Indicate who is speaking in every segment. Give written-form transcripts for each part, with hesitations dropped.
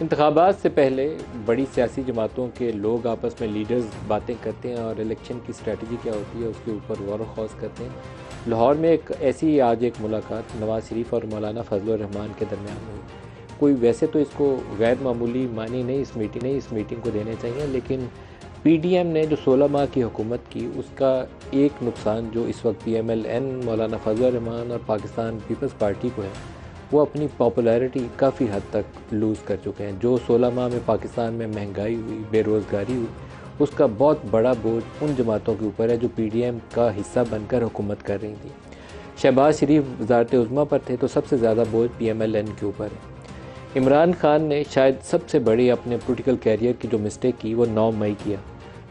Speaker 1: इंतखाबात से पहले बड़ी सियासी जमातों के लोग आपस में लीडर्स बातें करते हैं और इलेक्शन की स्ट्रेटजी क्या होती है उसके ऊपर गौर व खौज करते हैं। लाहौर में एक ऐसी आज एक मुलाकात नवाज़ शरीफ और मौलाना फजल रहमान के दरमियान हुई। कोई वैसे तो इसको गैर मामूली मानी नहीं, इस मीटिंग को देने चाहिए, लेकिन PDM ने जो 16 माह की हुकूमत की उसका एक नुकसान जो इस वक्त PMLN मौलाना फजल रहमान और पाकिस्तान पीपल्स पार्टी को है, वो अपनी पॉपुलैरिटी काफ़ी हद तक लूज़ कर चुके हैं। जो 16 माह में पाकिस्तान में महंगाई हुई, बेरोज़गारी हुई, उसका बहुत बड़ा बोझ उन जमातों के ऊपर है जो PDM का हिस्सा बनकर हुकूमत कर रही थी। शहबाज शरीफ वज़ारत उज़्मा पर थे तो सबसे ज़्यादा बोझ PMLN के ऊपर है। इमरान खान ने शायद सबसे बड़ी अपने पॉलिटिकल कैरियर की जो मिस्टेक की वो 9 मई किया।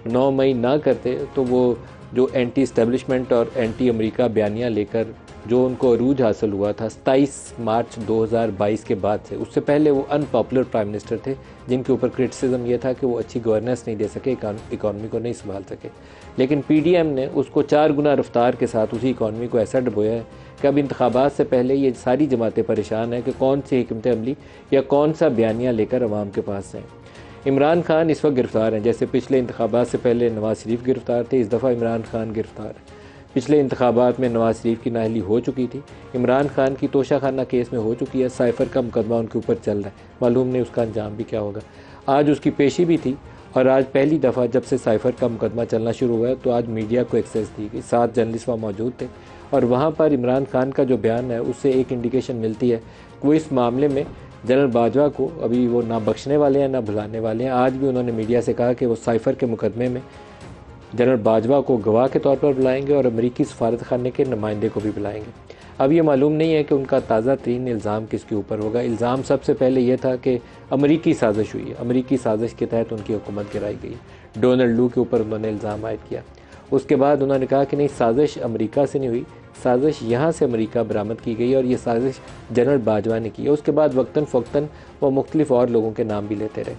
Speaker 1: 9 मई ना करते तो वो जो एंटी इस्टेब्लिशमेंट और एंटी अमेरिका बयानियाँ लेकर जो उनको अरूज हासिल हुआ था 27 मार्च 2022 के बाद से, उससे पहले वो अनपॉपुलर प्राइम मिनिस्टर थे जिनके ऊपर क्रिटिसिज्म ये था कि वो अच्छी गवर्नेंस नहीं दे सके, इकॉनमी को नहीं संभाल सके। लेकिन PDM ने उसको 4 गुना रफ्तार के साथ उसी इकॉनमी को ऐसा डुबोया है कि अब इंतखाबात से पहले ये सारी जमातें परेशान हैं कि कौन सी हिकमत अमली या कौन सा बयानिया लेकर अवाम के पास हैं। इमरान खान इस वक्त गिरफ़्तार हैं, जैसे पिछले इंतखाबात से पहले नवाज़ शरीफ गिरफ़्तार थे, इस दफ़ा इमरान खान गिरफ़्तार है। पिछले इंतखाबात में नवाज़ शरीफ की नाअहली हो चुकी थी, इमरान खान की तोशाखाना केस में हो चुकी है, साइफ़र का मुकदमा उनके ऊपर चल रहा है, मालूम नहीं उसका अंजाम भी क्या होगा। आज उसकी पेशी भी थी और आज पहली दफ़ा जब से साइफ़र का मुकदमा चलना शुरू हुआ है तो आज मीडिया को एक्सेस दी गई। 7 जर्नलिस्ट वहाँ मौजूद थे और वहाँ पर इमरान खान का जो बयान है उससे एक इंडिकेशन मिलती है कि वो इस मामले में जनरल बाजवा को अभी वो ना बख्शने वाले हैं ना भुलाने वाले हैं। आज भी उन्होंने मीडिया से कहा कि वो साइफ़र के मुकदमे में जनरल बाजवा को गवाह के तौर पर बुलाएंगे और अमेरिकी सफारत खाने के नुमाइंदे को भी बुलाएंगे। अब ये मालूम नहीं है कि उनका ताज़ा तरीन इल्ज़ाम किसके ऊपर होगा। इल्ज़ाम सबसे पहले ये था कि अमेरिकी साजिश हुई है, अमेरिकी साजिश के तहत उनकी हुकूमत गिराई गई। डोनाल्ड लू के ऊपर उन्होंने इल्ज़ाम आयद किया। उसके बाद उन्होंने कहा कि नहीं, साजिश अमेरिका से नहीं हुई, साजिश यहाँ से अमेरिका बरामद की गई और ये साजिश जनरल बाजवा ने की है। उसके बाद वक्तन फ़वक्तन वो मुख्तलिफ और लोगों के नाम भी लेते रहे।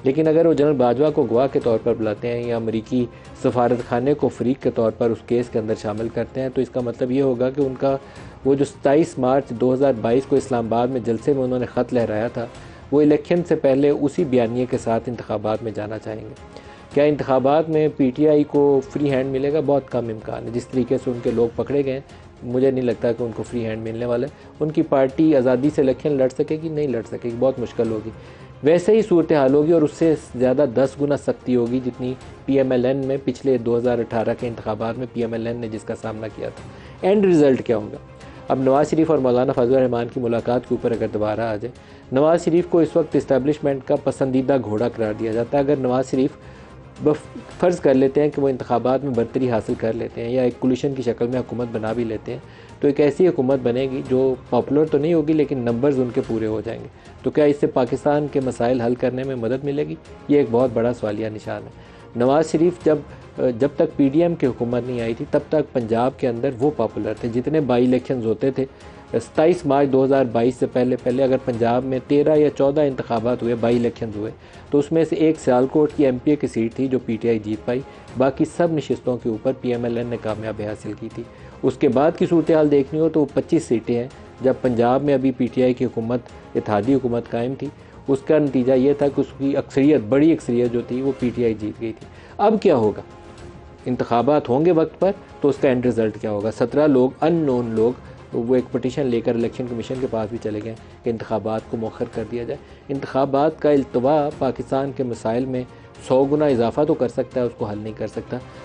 Speaker 1: लेकिन अगर वो जनरल बाजवा को गवाह के तौर पर बुलाते हैं या अमेरिकी सफारत खाने को फ़रीक के तौर पर उस केस के अंदर शामिल करते हैं तो इसका मतलब ये होगा कि उनका वो जो 27 मार्च 2022 को इस्लामाबाद में जलसे में उन्होंने ख़त लहराया था, वो इलेक्शन से पहले उसी बयानिए के साथ इंतखाबात में जाना चाहेंगे। क्या इंतखाबात में PTI को फ्री हैंड मिलेगा? बहुत कम इम्कान है। जिस तरीके से उनके लोग पकड़े गए, मुझे नहीं लगता कि उनको फ्री हैंड मिलने वाला है। उनकी पार्टी आज़ादी से इलेक्शन लड़ सकेगी? नहीं लड़ सकेगी, बहुत मुश्किल होगी। वैसे ही सूरत हाल होगी और उससे ज़्यादा 10 गुना सख्ती होगी जितनी PMLN में पिछले 2018 के इंतखाबात में PMLN ने जिसका सामना किया था। एंड रिज़ल्ट क्या होगा? अब नवाज़ शरीफ और मौलाना फजल रहमान की मुलाकात के ऊपर अगर दोबारा आ जाए, नवाज़ शरीफ को इस वक्त इस्टेब्लिशमेंट का पसंदीदा घोड़ा करार दिया जाता है। अगर नवाज़ शरीफ फ़र्ज़ कर लेते हैं कि वो इंतखाबात में बरतरी हासिल कर लेते हैं या एक कोलिशन की शक्ल में हुकूमत बना भी लेते हैं, तो एक ऐसी हुकूमत बनेगी जो पॉपुलर तो नहीं होगी लेकिन नंबर्स उनके पूरे हो जाएंगे। तो क्या इससे पाकिस्तान के मसाइल हल करने में मदद मिलेगी? ये एक बहुत बड़ा सवालिया निशान है। नवाज़ शरीफ जब तक PDM की हुकूमत नहीं आई थी तब तक पंजाब के अंदर वो पॉपुलर थे। जितने बाई इलेक्शंस होते थे 27 मार्च 2022 से पहले अगर पंजाब में 13 या 14 इंतखाबात हुए, बाई इलेक्शंस हुए, तो उसमें से एक सियालकोट की MPA की सीट थी जो PTI जीत पाई। बाकी सब नशिस्तों के ऊपर PMLN ने कामयाबी हासिल की थी। उसके बाद की सूरत हाल देखनी हो तो 25 सीटें हैं। जब पंजाब में अभी PTI की हुकूमत, इत्तेहादी हुकूमत कायम थी, उसका नतीजा ये था कि उसकी अक्सरियत, बड़ी अक्सरियत जो थी वो PTI जीत गई थी। अब क्या होगा? इंतखाबात होंगे वक्त पर तो उसका एंड रिज़ल्ट क्या होगा? 17 लोग, अननोन लोग, वो एक पटिशन लेकर इलेक्शन कमीशन के पास भी चले गए कि इंतखाबात को मौखर कर दिया जाए। इंतखाबात का इल्तवा पाकिस्तान के मसाइल में 100 गुना इजाफा तो कर सकता है, उसको हल नहीं कर सकता।